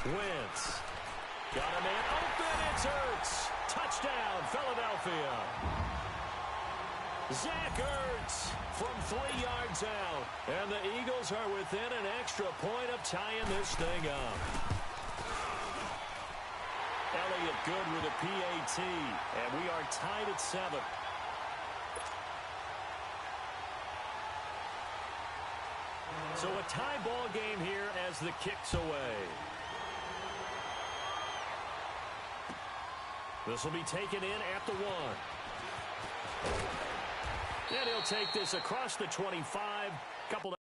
Wentz. Got a man open. It's Ertz. Touchdown, Philadelphia. Zach Ertz from 3 yards out. And the Eagles are within an extra point of tying this thing up. Elliott good with a PAT. And we are tied at 7. So a tie ball game here as the kick's away. This will be taken in at the 1. And he'll take this across the 25. Couple of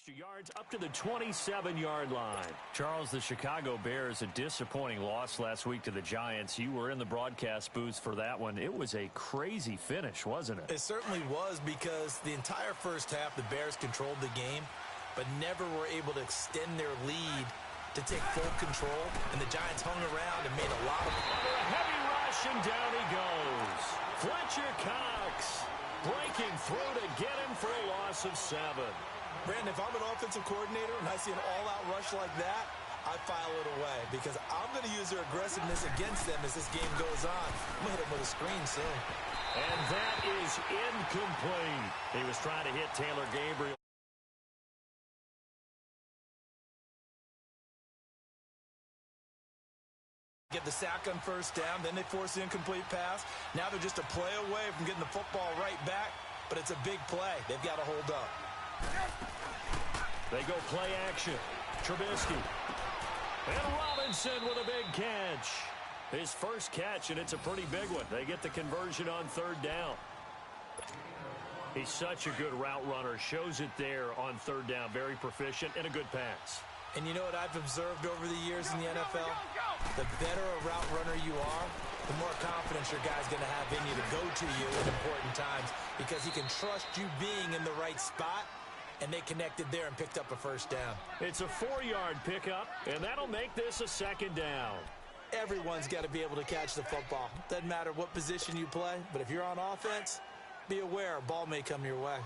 extra yards up to the 27-yard line. Charles, the Chicago Bears, a disappointing loss last week to the Giants. You were in the broadcast booth for that one. It was a crazy finish, wasn't it? It certainly was, because the entire first half, the Bears controlled the game, but never were able to extend their lead to take full control. And the Giants hung around and made a lot of... Under a heavy rush, and down he goes. Fletcher Cox breaking through to get him for a loss of 7. Brandon, if I'm an offensive coordinator and I see an all-out rush like that, I file it away, because I'm going to use their aggressiveness against them as this game goes on. I'm going to hit them with a screen soon. And that is incomplete. He was trying to hit Taylor Gabriel. Get the sack on first down, then they force the incomplete pass. Now they're just a play away from getting the football right back, but it's a big play. They've got to hold up. They go play action. Trubisky. And Robinson with a big catch. His first catch, and it's a pretty big one. They get the conversion on third down. He's such a good route runner. Shows it there on third down. Very proficient and a good pass. And you know what I've observed over the years in the NFL? The better a route runner you are, the more confidence your guy's going to have in you to go to you in important times because he can trust you being in the right spot, and they connected there and picked up a first down. It's a 4-yard pickup, and that'll make this a second down. Everyone's got to be able to catch the football. Doesn't matter what position you play, but if you're on offense, be aware a ball may come your way.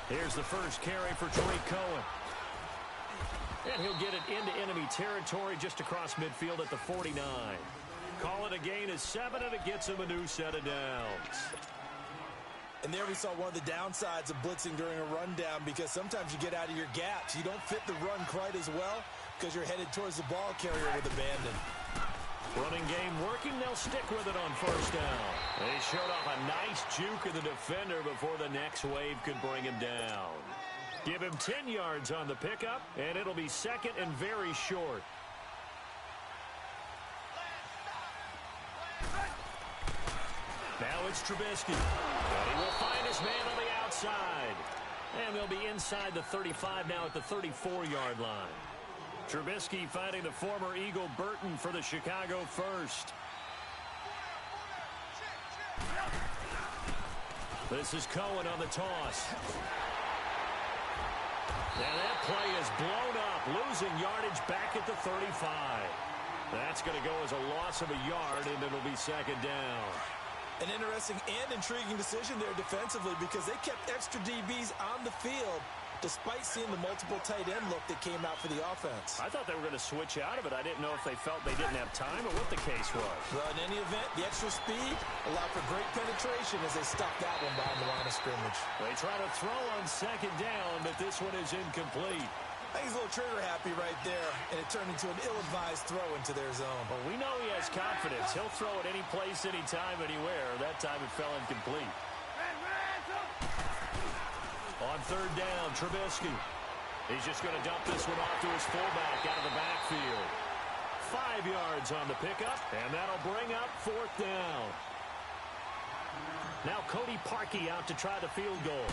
Here's the first carry for Tariq Cohen. And he'll get it into enemy territory just across midfield at the 49. Call it a gain of 7, and it gets him a new set of downs. And there we saw one of the downsides of blitzing during a rundown because sometimes you get out of your gaps. You don't fit the run quite as well because you're headed towards the ball carrier with abandon. Running game working. They'll stick with it on first down. They showed off a nice juke of the defender before the next wave could bring him down. Give him 10 yards on the pickup, and it'll be second and very short. Now it's Trubisky. And he will find his man on the outside. And they'll be inside the 35 now at the 34-yard line. Trubisky finding the former Eagle Burton for the Chicago first. This is Cohen on the toss. And that play is blown up, losing yardage back at the 35. That's going to go as a loss of a yard, and it'll be second down. An interesting and intriguing decision there defensively because they kept extra DBs on the field despite seeing the multiple tight end look that came out for the offense. I thought they were going to switch out of it. I didn't know if they felt they didn't have time or what the case was. Well, in any event, the extra speed allowed for great penetration as they stopped that one behind the line of scrimmage. They try to throw on second down, but this one is incomplete. I think he's a little trigger happy right there, and it turned into an ill-advised throw into their zone. Well, we know he has confidence. He'll throw it any place, anytime, anywhere. That time it fell incomplete. On third down, Trubisky. He's just going to dump this one off to his fullback out of the backfield. 5 yards on the pickup, and that'll bring up fourth down. Now Cody Parkey out to try the field goal.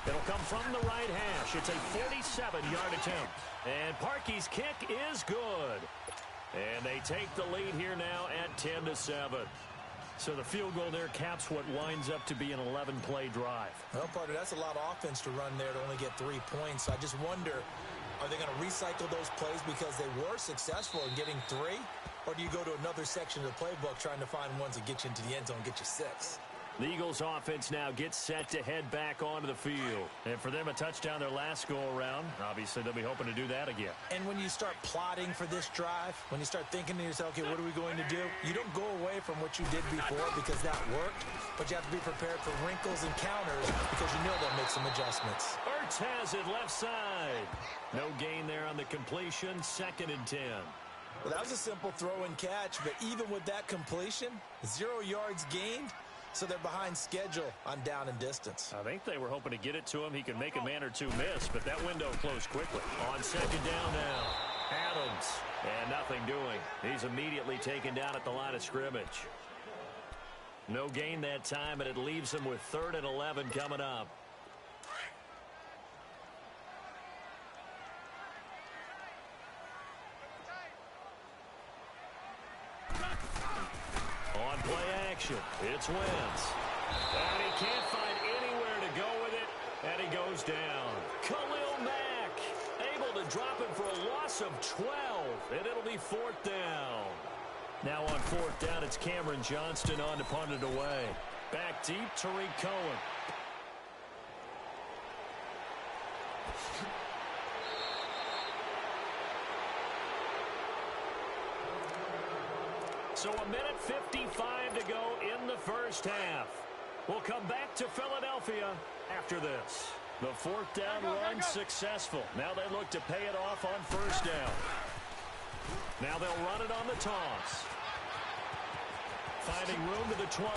It'll come from the right hash. It's a 47-yard attempt. And Parkey's kick is good. And they take the lead here now at 10-7. So the field goal there caps what winds up to be an 11-play drive. Well, partner, that's a lot of offense to run there to only get 3 points. So I just wonder, are they going to recycle those plays because they were successful in getting 3? Or do you go to another section of the playbook trying to find ones that get you into the end zone and get you 6? The Eagles offense now gets set to head back onto the field. And for them, a touchdown their last go-around. Obviously, they'll be hoping to do that again. And when you start plotting for this drive, when you start thinking to yourself, okay, what are we going to do? You don't go away from what you did before because that worked, but you have to be prepared for wrinkles and counters because you know they'll make some adjustments. Ertz has it left side. No gain there on the completion, 2nd and 10. Well, that was a simple throw and catch, but even with that completion, 0 yards gained. So they're behind schedule on down and distance. I think they were hoping to get it to him. He could make a man or two miss, but that window closed quickly. On second down now, Adams. And nothing doing. He's immediately taken down at the line of scrimmage. No gain that time, and it leaves him with 3rd and 11 coming up. On play action, it's Wentz. And he can't find anywhere to go with it, and he goes down. Khalil Mack able to drop him for a loss of 12, and it'll be 4th down. Now on 4th down, it's Cameron Johnston on to punt it away. Back deep, Tariq Cohen. So 1:55 to go in the first half. We'll come back to Philadelphia after this. The fourth down run successful. Now they look to pay it off on first down. Now they'll run it on the toss. Finding room to the 20.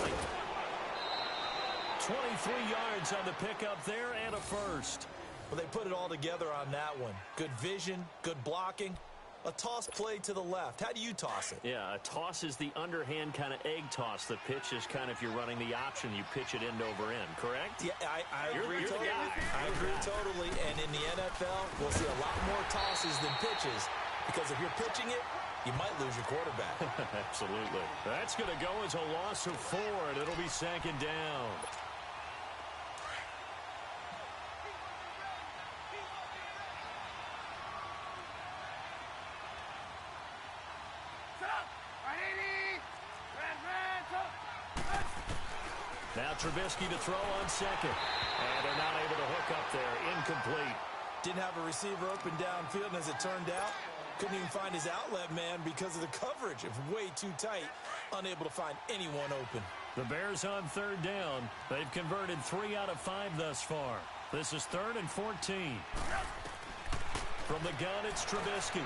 23 yards on the pickup there and a first. Well, they put it all together on that one. Good vision, good blocking. A toss play to the left. How do you toss it? Yeah, a toss is the underhand kind of egg toss. The pitch is kind of, if you're running the option, you pitch it end over end, correct? Yeah, I agree You're totally. the guy. I agree totally. And in the NFL, we'll see a lot more tosses than pitches. Because if you're pitching it, you might lose your quarterback. Absolutely. That's going to go as a loss of 4, and it'll be second down. Now Trubisky to throw on second. And they're not able to hook up there. Incomplete. Didn't have a receiver open downfield, and as it turned out, couldn't even find his outlet man because of the coverage. It was way too tight. Unable to find anyone open. The Bears on third down. They've converted 3 out of 5 thus far. This is 3rd and 14. From the gun, it's Trubisky.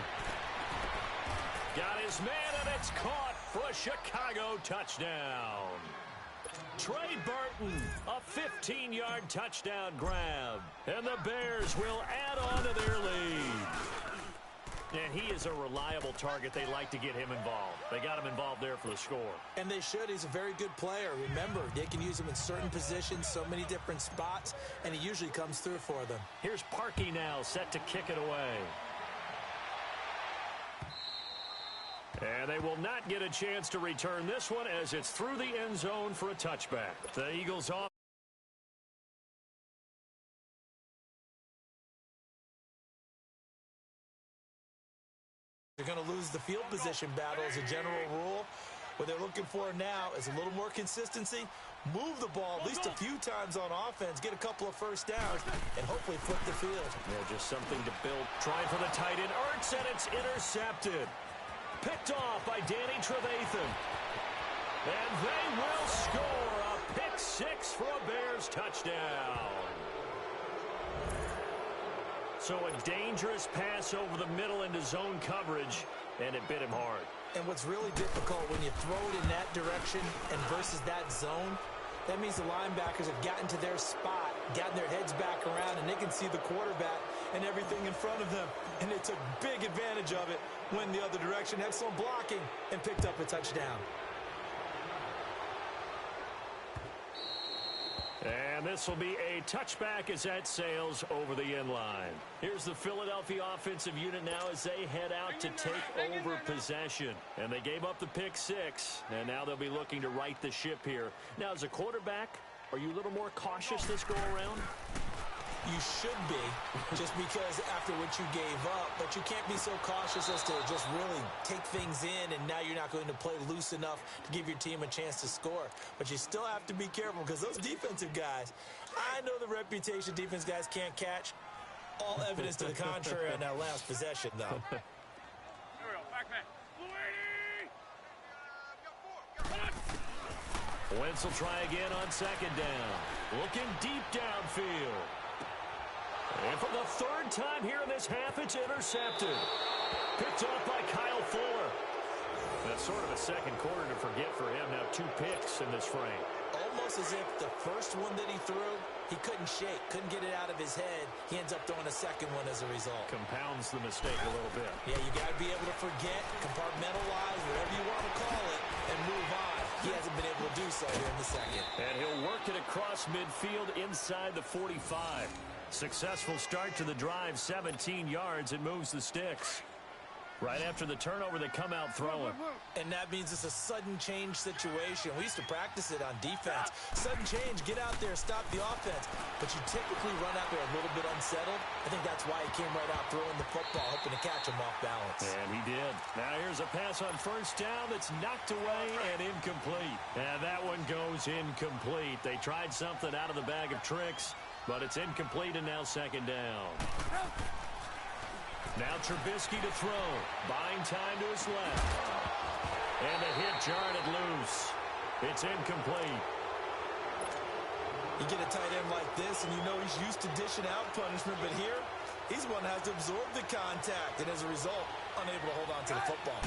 Got his man, and it's caught for a Chicago touchdown. Trey Burton, a 15-yard touchdown grab. And the Bears will add on to their lead. And he is a reliable target. They like to get him involved. They got him involved there for the score. And they should. He's a very good player. Remember, they can use him in certain positions, so many different spots, and he usually comes through for them. Here's Parkey now, set to kick it away. And they will not get a chance to return this one as it's through the end zone for a touchback. The Eagles off. They're going to lose the field position battle as a general rule. What they're looking for now is a little more consistency. Move the ball at least a few times on offense, get a couple of first downs, and hopefully flip the field. Yeah, just something to build. Trying for the tight end. Ertz, and it's intercepted. Picked off by Danny Trevathan. And they will score a pick 6 for a Bears touchdown. So a dangerous pass over the middle into zone coverage, and it bit him hard. And what's really difficult when you throw it in that direction and versus that zone, that means the linebackers have gotten to their spot, gotten their heads back around, and they can see the quarterback and everything in front of them. And they took big advantage of it, went the other direction, had some blocking, and picked up a touchdown. And this will be a touchback as that sails over the end line. Here's the Philadelphia offensive unit now as they head out to take over possession. And they gave up the pick 6, and now they'll be looking to right the ship here. Now, as a quarterback, are you a little more cautious this go-around? You should be, just because after what you gave up, but you can't be so cautious as to just really take things in, and now you're not going to play loose enough to give your team a chance to score. But you still have to be careful because those defensive guys, I know the reputation defense guys can't catch. All evidence to the contrary on that last possession, though. Wentz will try again on second down. Looking deep downfield. And for the 3rd time here in this half, it's intercepted. Picked off by Kyle Fuller. That's sort of a second quarter to forget for him. Now 2 picks in this frame. Almost as if the first one that he threw, he couldn't shake, couldn't get it out of his head. He ends up throwing a second one as a result. Compounds the mistake a little bit. Yeah, you got to be able to forget, compartmentalize, whatever you want to call it, and move on. He hasn't been able to do so here in the second. And he'll work it across midfield inside the 45. Successful start to the drive, 17 yards. It moves the sticks. Right after the turnover, they come out throwing. And that means it's a sudden change situation. We used to practice it on defense. Sudden change, get out there, stop the offense. But you typically run out there a little bit unsettled. I think that's why he came right out throwing the football, hoping to catch him off balance. And he did. Now here's a pass on first down that's knocked away and incomplete. And that one goes incomplete. They tried something out of the bag of tricks, but it's incomplete and now second down. Now Trubisky to throw. Buying time to his left. And the hit jarred it loose. It's incomplete. You get a tight end like this, and you know he's used to dishing out punishment, but here, he's the one that has to absorb the contact, and as a result, unable to hold on to the football.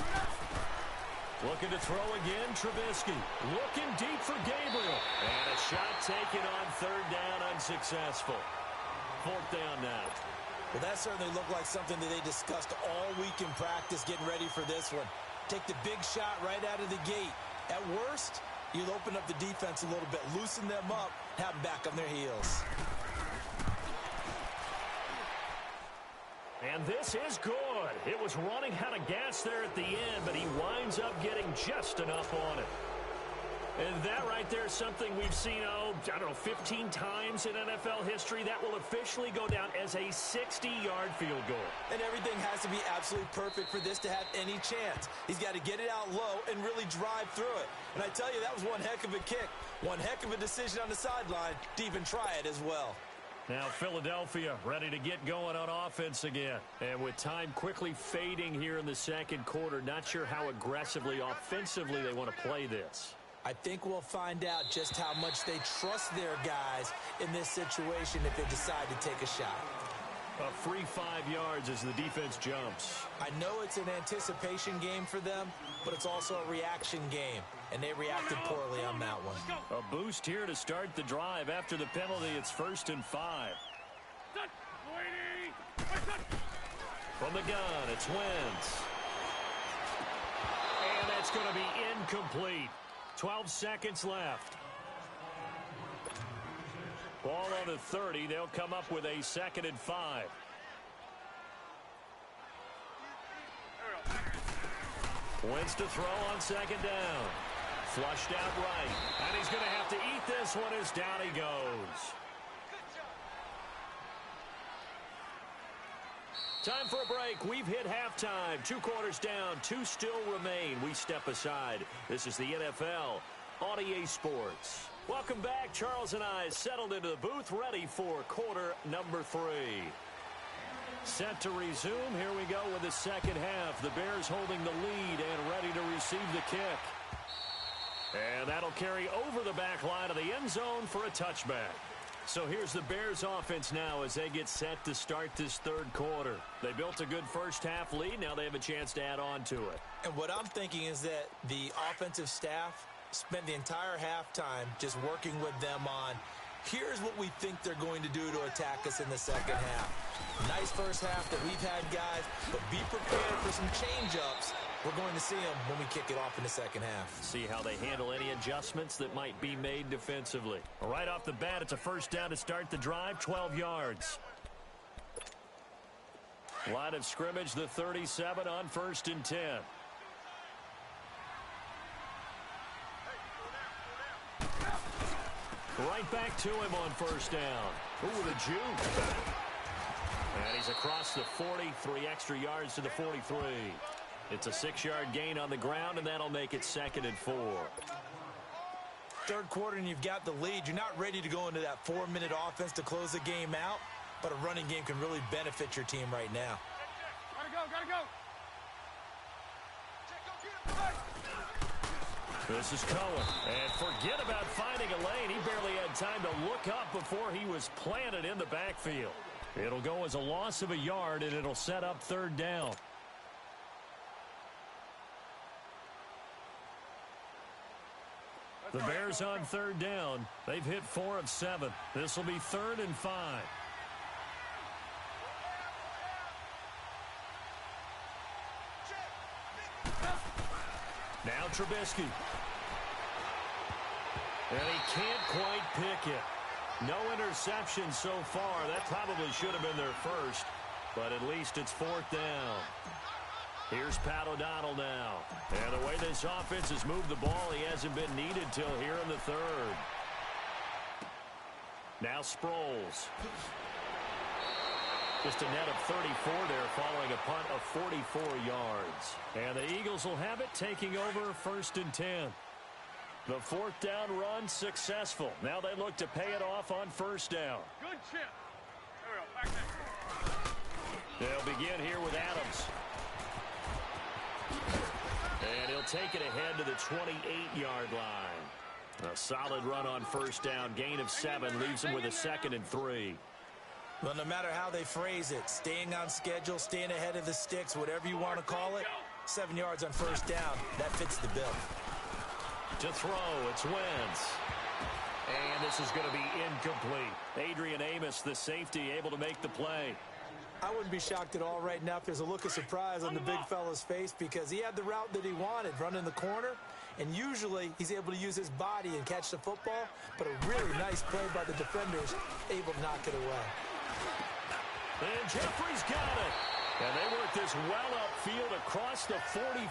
Looking to throw again, Trubisky. Looking deep for Gabriel. And a shot taken on third down, unsuccessful. Fourth down now. Well, that certainly looked like something that they discussed all week in practice getting ready for this one. Take the big shot right out of the gate. At worst, you'll open up the defense a little bit, loosen them up, have them back on their heels. And this is good. It was running out of gas there at the end, but he winds up getting just enough on it. And that right there is something we've seen, I don't know, 15 times in NFL history. That will officially go down as a 60-yard field goal. And everything has to be absolutely perfect for this to have any chance. He's got to get it out low and really drive through it. And I tell you, that was one heck of a kick. One heck of a decision on the sideline to even try it as well. Now Philadelphia ready to get going on offense again. And with time quickly fading here in the second quarter, not sure how aggressively, offensively they want to play this. I think we'll find out just how much they trust their guys in this situation if they decide to take a shot. A free 5 yards as the defense jumps. I know it's an anticipation game for them, but it's also a reaction game, and they reacted poorly on that one. A boost here to start the drive. After the penalty, it's 1st and 5. From the gun, it's Wentz. And that's going to be incomplete. 12 seconds left. Ball on the 30. They'll come up with a 2nd and 5. Wentz to throw on 2nd down. Flushed out right. And he's going to have to eat this one as down he goes. Time for a break. We've hit halftime. 2 quarters down. 2 still remain. We step aside. This is the NFL on EA Sports. Welcome back. Charles and I settled into the booth, ready for quarter number 3. Set to resume. Here we go with the second half. The Bears holding the lead and ready to receive the kick. And that'll carry over the back line of the end zone for a touchback. So here's the Bears offense now as they get set to start this third quarter. They built a good first half lead. Now they have a chance to add on to it. And what I'm thinking is that the offensive staff spent the entire halftime just working with them on, here's what we think they're going to do to attack us in the second half. Nice first half that we've had, guys, but be prepared for some change-ups. We're going to see them when we kick it off in the second half. See how they handle any adjustments that might be made defensively. Right off the bat, it's a first down to start the drive, 12 yards. Line of scrimmage, the 37 on 1st and 10. Right back to him on first down. Ooh, the juke. And he's across the 40, 3 extra yards to the 43. It's a 6-yard gain on the ground, and that'll make it 2nd and 4. Third quarter, and you've got the lead. You're not ready to go into that 4-minute offense to close the game out, but a running game can really benefit your team right now. This is Cohen. And forget about finding a lane. He barely had time to look up before he was planted in the backfield. It'll go as a loss of a yard, and it'll set up 3rd down. The Bears on 3rd down. They've hit 4 of 7. This will be 3rd and 5. Now Trubisky. And he can't quite pick it. No interception so far. That probably should have been their first, but at least it's 4th down. Here's Pat O'Donnell now. And the way this offense has moved the ball, he hasn't been needed till here in the 3rd. Now Sproles. Just a net of 34 there following a punt of 44 yards. And the Eagles will have it, taking over 1st and 10. The 4th down run successful. Now they look to pay it off on 1st down. Good chip. There we go. Back there. They'll begin here with Adams. And he'll take it ahead to the 28-yard line. A solid run on first down. Gain of 7 leaves him with a 2nd and 3. Well, no matter how they phrase it, staying on schedule, staying ahead of the sticks, whatever you want to call it, 7 yards on first down, that fits the bill. To throw, it's Wentz. And this is going to be incomplete. Adrian Amos, the safety, able to make the play. I wouldn't be shocked at all right now if there's a look of surprise on the big fella's face because he had the route that he wanted, running the corner, and usually he's able to use his body and catch the football, but a really nice play by the defenders, able to knock it away. And Jeffrey's got it. And they work this well upfield across the 45.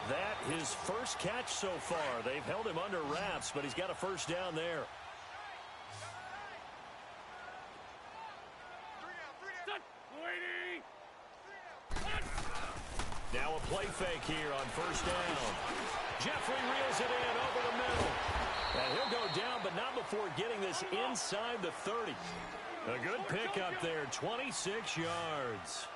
That his first catch so far. They've held him under wraps, but he's got a first down there. Now a play fake here on first down. Jeffrey reels it in over the middle. And he'll go down, but not before getting this inside the 30. A good pickup there, 26 yards.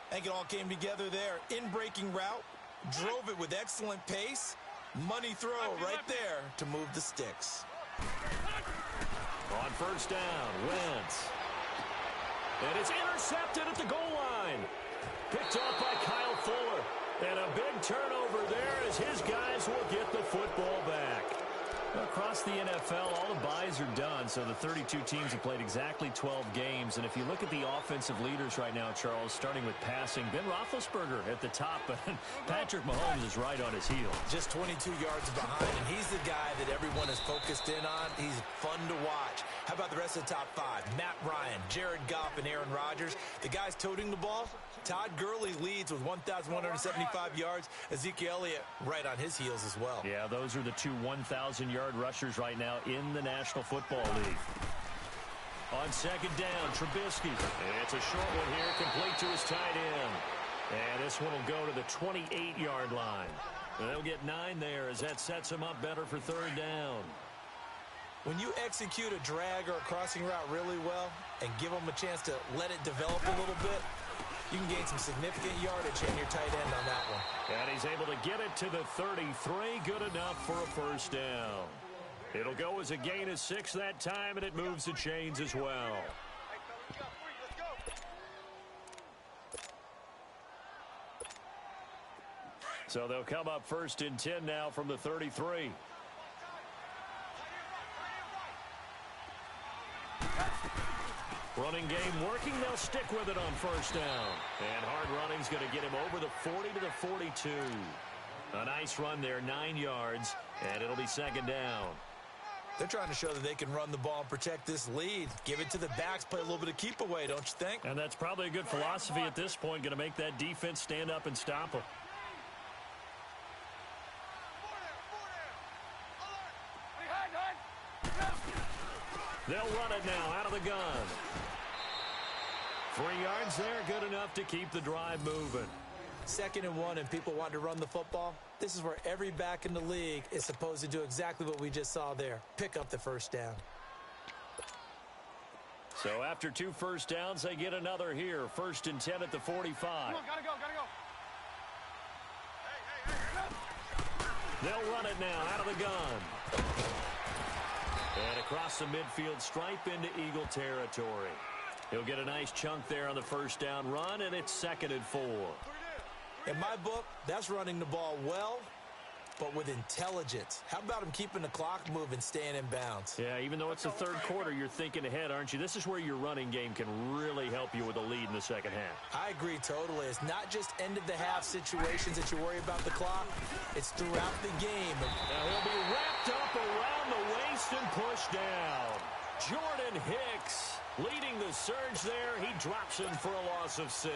I think it all came together there. In-breaking route, drove it with excellent pace. Money throw right there to move the sticks. On first down, Wentz. And it's intercepted at the goal line. Picked off by Kyle Fuller. And a big turnover there as his guys will get the football back. Across the NFL, all the byes are done, so the 32 teams have played exactly 12 games. And if you look at the offensive leaders right now, Charles, starting with passing, Ben Roethlisberger at the top, but Patrick Mahomes is right on his heels. Just 22 yards behind, and he's the guy that everyone is focused in on. He's fun to watch. How about the rest of the top 5? Matt Ryan, Jared Goff, and Aaron Rodgers. The guys toting the ball. Todd Gurley leads with 1,175 yards. Ezekiel Elliott right on his heels as well. Yeah, those are the 2 1,000-yard rushers right now in the National Football League. On second down, Trubisky. And it's a short one here, complete to his tight end. And this one will go to the 28-yard line. And they'll get 9 there as that sets him up better for third down. When you execute a drag or a crossing route really well and give them a chance to let it develop a little bit, you can gain some significant yardage in your tight end on that one. And he's able to get it to the 33. Good enough for a first down. It'll go as a gain of 6 that time, and it moves the chains as well. So they'll come up first and 10 now from the 33. Running game working. They'll stick with it on first down. And hard running's going to get him over the 40 to the 42. A nice run there, 9 yards, and it'll be second down. They're trying to show that they can run the ball and protect this lead. Give it to the backs, play a little bit of keep away, don't you think? And that's probably a good philosophy at this point, going to make that defense stand up and stop them. They'll run it now out of the gun. 3 yards there, good enough to keep the drive moving. 2nd and 1, and people want to run the football. This is where every back in the league is supposed to do exactly what we just saw there. Pick up the first down. So after 2 first downs, they get another here. 1st and 10 at the 45. Come on, gotta go. They'll run it now out of the gun. And across the midfield stripe into Eagle territory. He'll get a nice chunk there on the first down run, and it's 2nd and 4. In my book, that's running the ball well, but with intelligence. How about him keeping the clock moving, staying in bounds? Yeah, even though it's the third quarter, you're thinking ahead, aren't you? This is where your running game can really help you with a lead in the second half. I agree totally. It's not just end-of-the-half situations that you worry about the clock. It's throughout the game. Now he'll be wrapped up around the waist and pushed down. Jordan Hicks leading the surge there. He drops him for a loss of 6.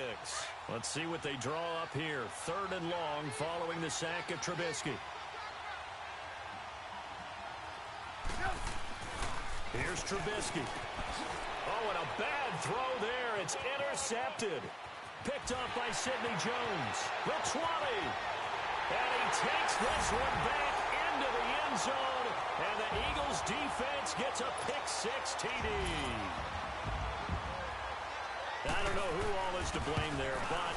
Let's see what they draw up here. 3rd and long following the sack of Trubisky. Here's Trubisky. Oh, and a bad throw there. It's intercepted. Picked off by Sidney Jones. The 20. And he takes this one back into the end zone. And the Eagles defense gets a pick-6 TD. I don't know who all is to blame there, but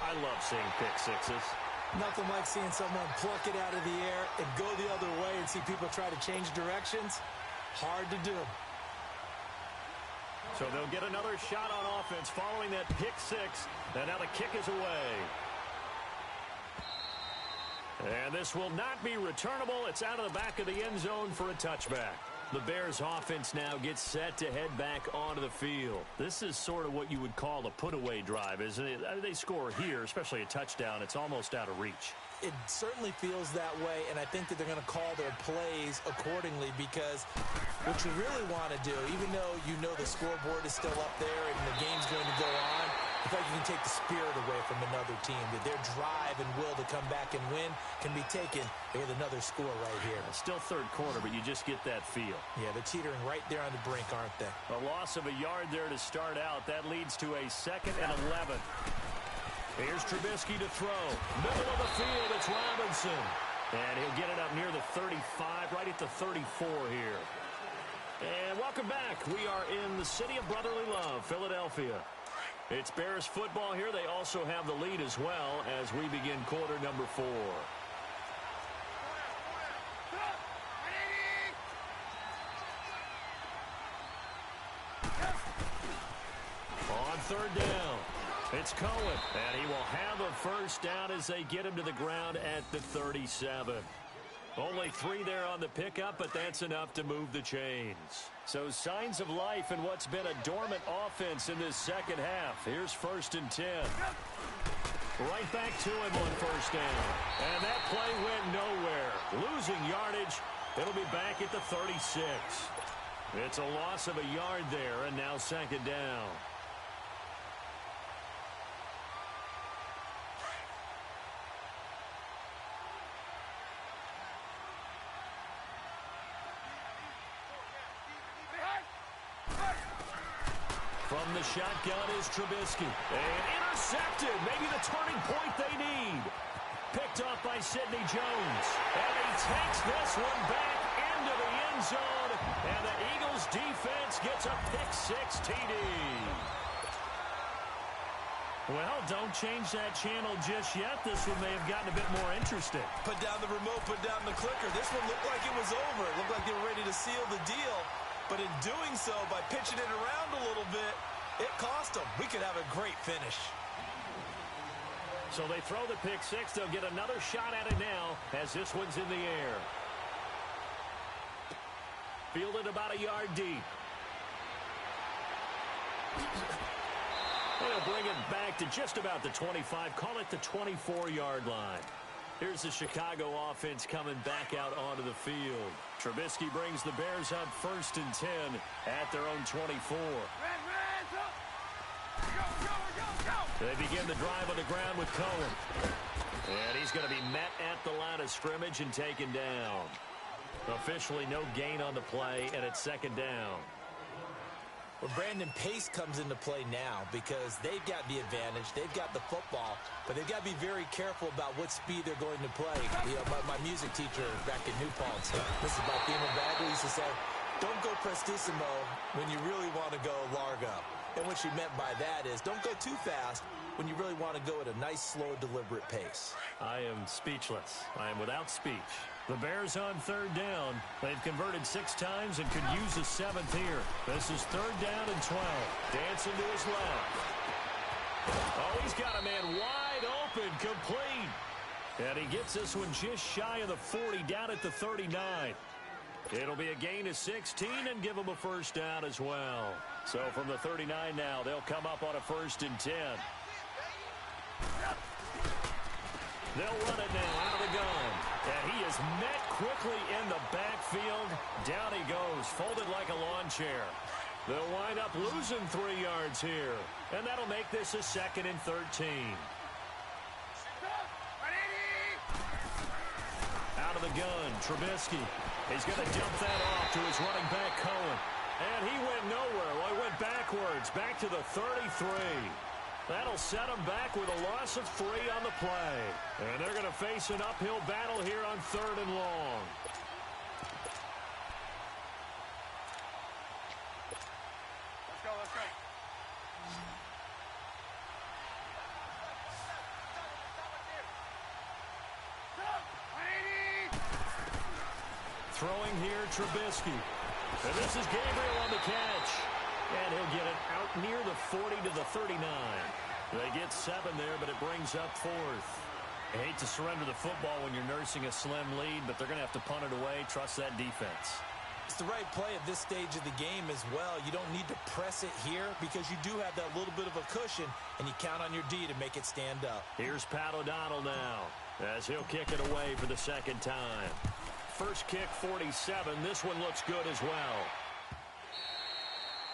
I love seeing pick-6s. Nothing like seeing someone pluck it out of the air and go the other way and see people try to change directions. Hard to do. So they'll get another shot on offense following that pick six. And now the kick is away. And this will not be returnable. It's out of the back of the end zone for a touchback. The Bears offense now gets set to head back onto the field. This is sort of what you would call a put-away drive, isn't it? They score here, especially a touchdown. It's almost out of reach. It certainly feels that way, and I think that they're going to call their plays accordingly because what you really want to do, even though you know the scoreboard is still up there and the game's going to go on, I feel like you can take the spirit away from another team, that their drive and will to come back and win can be taken with another score right here. Still third quarter, but you just get that feel. Yeah, they're teetering right there on the brink, aren't they? A loss of a yard there to start out. That leads to a 2nd and 11. Here's Trubisky to throw. Middle of the field, it's Robinson. And he'll get it up near the 35, right at the 34 here. And welcome back. We are in the city of brotherly love, Philadelphia. It's Bears football here. They also have the lead as well as we begin quarter number 4. On third down, it's Cohen, and he will have a first down as they get him to the ground at the 37. Only 3 there on the pickup, but that's enough to move the chains. So signs of life in what's been a dormant offense in this second half. Here's 1st and 10. Right back to him on first down. And that play went nowhere. Losing yardage. It'll be back at the 36. It's a loss of a yard there, and now 2nd down. From the shotgun is Trubisky. And intercepted. Maybe the turning point they need. Picked off by Sidney Jones. And he takes this one back into the end zone. And the Eagles defense gets a pick-6 TD. Well, don't change that channel just yet. This one may have gotten a bit more interesting. Put down the remote, put down the clicker. This one looked like it was over. It looked like they were ready to seal the deal. But in doing so, by pitching it around a little bit, it cost them. We could have a great finish. So they throw the pick-6. They'll get another shot at it now as this one's in the air. Fielded about a yard deep. They'll bring it back to just about the 25. Call it the 24-yard line. Here's the Chicago offense coming back out onto the field. Trubisky brings the Bears up 1st and 10 at their own 24. They begin the drive on the ground with Cohen. And he's going to be met at the line of scrimmage and taken down. Officially no gain on the play, and it's 2nd down. Well, Brandon, pace comes into play now because they've got the advantage. They've got the football, but they've got to be very careful about what speed they're going to play. You know, my music teacher back in New Paltz, Mrs. Balthema Bagley, used to say, don't go prestissimo when you really want to go largo. And what she meant by that is don't go too fast when you really want to go at a nice, slow, deliberate pace. I am speechless. I am without speech. The Bears on 3rd down. They've converted 6 times and could use a 7th here. This is 3rd down and 12. Dancing to his left. Oh, he's got a man wide open, complete. And he gets this one just shy of the 40, down at the 39. It'll be a gain of 16 and give him a first down as well. So from the 39 now, they'll come up on a 1st and 10. They'll run it now out of the gun. And he is met quickly in the backfield. Down he goes, folded like a lawn chair. They'll wind up losing 3 yards here. And that'll make this a 2nd and 13. Out of the gun, Trubisky. He's going to dump that off to his running back, Cohen. And he went nowhere. Well, he went backwards, back to the 33. That'll set him back with a loss of 3 on the play. And they're going to face an uphill battle here on 3rd and long. Let's go, let's go. Throwing here, Trubisky. And this is Gabriel on the catch. And he'll get it out near the 40 to the 39. They get 7 there, but it brings up 4th. I hate to surrender the football when you're nursing a slim lead, but they're going to have to punt it away. Trust that defense. It's the right play at this stage of the game as well. You don't need to press it here because you do have that little bit of a cushion, and you count on your D to make it stand up. Here's Pat O'Donnell now as he'll kick it away for the second time. First kick, 47. This one looks good as well.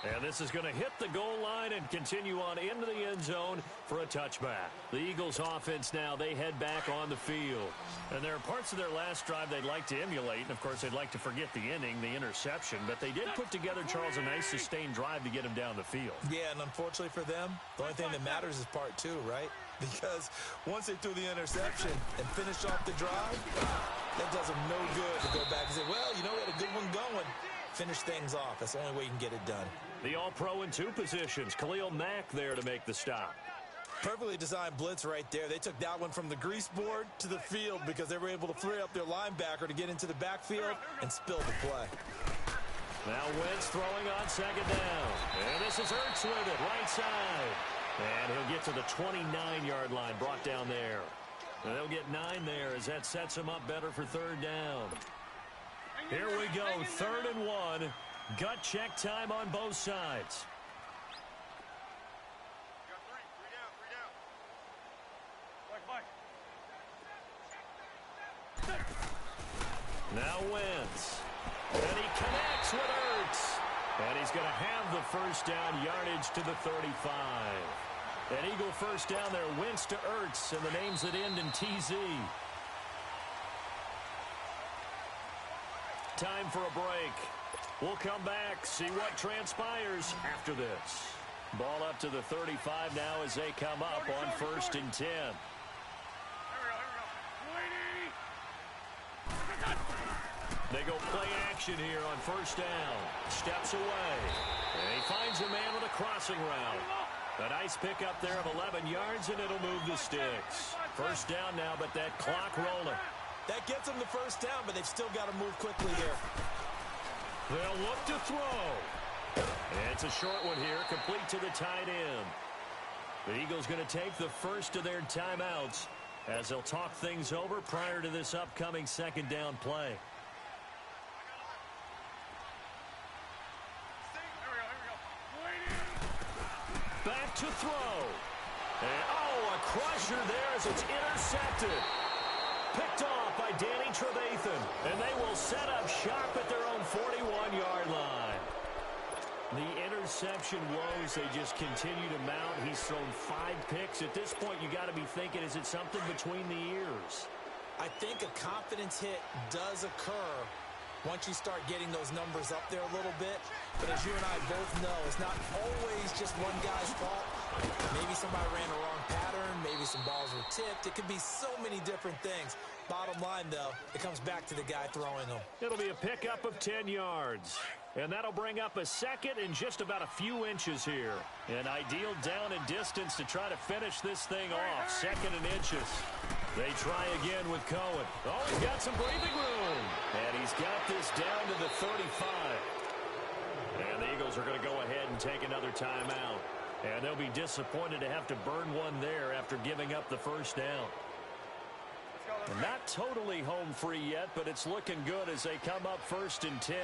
And this is going to hit the goal line and continue on into the end zone for a touchback. The Eagles offense now, they head back on the field. And there are parts of their last drive they'd like to emulate. And, of course, they'd like to forget the inning, the interception. But they did put together, Charles, a nice sustained drive to get him down the field. Yeah, and unfortunately for them, the only thing that matters is part 2, right? Because once they threw the interception and finished off the drive, that does them no good to go back and say, well, you know, we had a good one going. Finish things off. That's the only way you can get it done. The All-Pro in 2 positions. Khalil Mack there to make the stop. Perfectly designed blitz right there. They took that one from the grease board to the field because they were able to free up their linebacker to get into the backfield and spill the play. Now Wentz throwing on second down. And this is Ertz with it, right side. And he'll get to the 29-yard line, brought down there. And they'll get 9 there as that sets him up better for third down. Here we go, 3rd and 1. Gut check time on both sides. Now Wentz. And he connects with Ertz. And he's going to have the first down, yardage to the 35. An Eagle first down there, Wentz to Ertz, and the names that end in TZ. Time for a break. We'll come back, see what transpires after this. Ball up to the 35 now as they come up on 1st and 10. They go play action here on 1st down. Steps away. And he finds a man with a crossing route. A nice pickup there of 11 yards, and it'll move the sticks. 1st down now, but that clock rolling. That gets them the first down, but they've still got to move quickly here. They'll look to throw. And it's a short one here, complete to the tight end. The Eagles going to take the first of their timeouts as they'll talk things over prior to this upcoming second down play. Back to throw. And, a crusher there as it's intercepted. Picked off by Danny Trevathan. And they will set up shop at their own 41-yard line. The interception woes, they just continue to mount. He's thrown 5 picks. At this point, you got to be thinking, is it something between the ears? I think a confidence hit does occur once you start getting those numbers up there a little bit. But as you and I both know, it's not always just one guy's fault. Maybe somebody ran a wrong pattern. Maybe some balls were tipped. It could be so many different things. Bottom line, though, it comes back to the guy throwing them. It'll be a pickup of 10 yards. And that'll bring up a second and just about a few inches here. An ideal down and distance to try to finish this thing off. 2nd and inches. They try again with Cohen. Oh, he's got some breathing room. And he's got this down to the 35. And the Eagles are going to go ahead and take another timeout. And they'll be disappointed to have to burn one there after giving up the first down. Not totally home free yet, but it's looking good as they come up 1st and 10.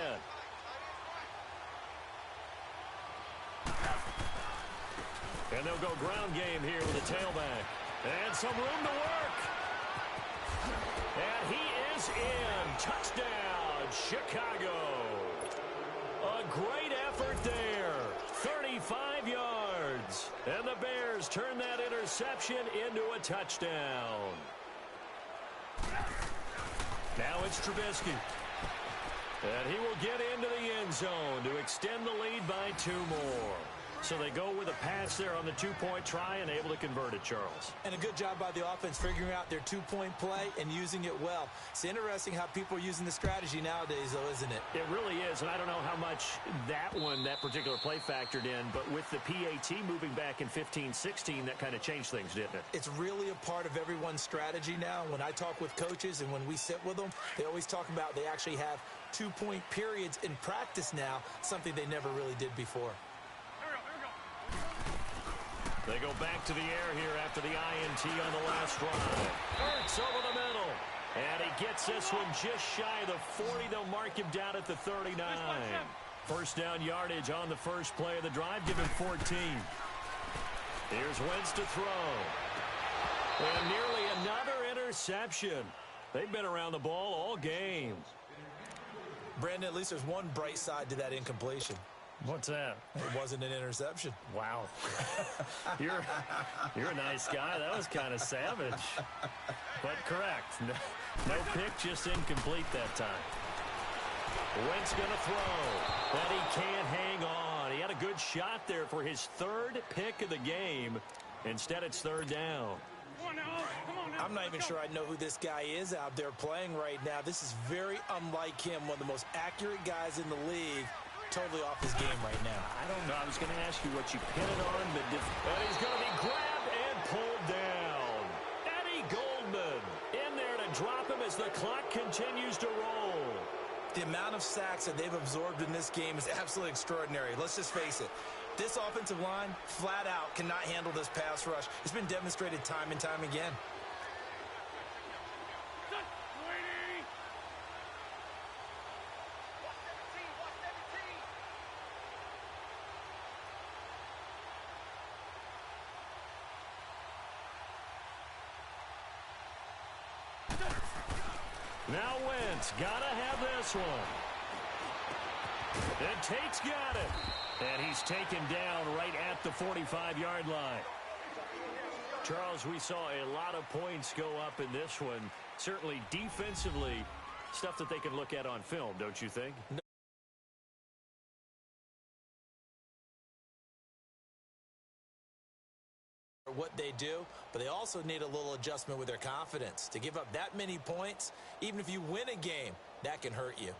And they'll go ground game here with a tailback. And some room to work. And he is in. Touchdown, Chicago. A great effort there. 35 yards. And the Bears turn that interception into a touchdown. Now it's Trubisky. And he will get into the end zone to extend the lead by 2 more. So they go with a pass there on the 2-point try and able to convert it, Charles. And a good job by the offense figuring out their 2-point play and using it well. It's interesting how people are using the strategy nowadays, though, isn't it? It really is, and I don't know how much that particular play factored in, but with the PAT moving back in 15-16, that kind of changed things, didn't it? It's really a part of everyone's strategy now. When I talk with coaches and when we sit with them, they always talk about they actually have 2-point periods in practice now, something they never really did before. They go back to the air here after the INT on the last drive. Hurts over the middle. And he gets this one just shy of the 40. They'll mark him down at the 39. First down yardage on the first play of the drive. Give him 14. Here's Wentz to throw. And nearly another interception. They've been around the ball all game. Brandon, at least there's one bright side to that incompletion. What's that? It wasn't an interception. Wow. You're a nice guy. That was kind of savage. But correct. No pick, just incomplete that time. Wentz going to throw, but he can't hang on. He had a good shot there for his third pick of the game. Instead, it's third down. I'm not even sure I know who this guy is out there playing right now. This is very unlike him, one of the most accurate guys in the league. Totally off his game right now. I don't know. I was going to ask you what you pin it on, but he's going to be grabbed and pulled down. Eddie Goldman in there to drop him as the clock continues to roll. The amount of sacks that they've absorbed in this game is absolutely extraordinary. Let's just face it. This offensive line, flat out, cannot handle this pass rush. It's been demonstrated time and time again. Now Wentz gotta have this one. And Tate's got it. And he's taken down right at the 45-yard line. Charles, we saw a lot of points go up in this one. Certainly defensively, stuff that they can look at on film, don't you think? What they do, but they also need a little adjustment with their confidence. To give up that many points, even if you win a game, that can hurt you.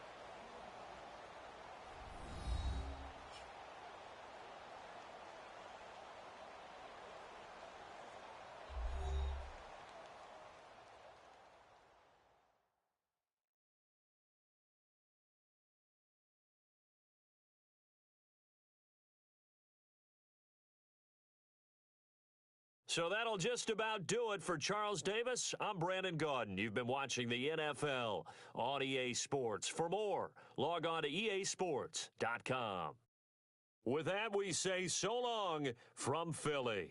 So that'll just about do it for Charles Davis. I'm Brandon Gaudin. You've been watching the NFL on EA Sports. For more, log on to easports.com. With that, we say so long from Philly.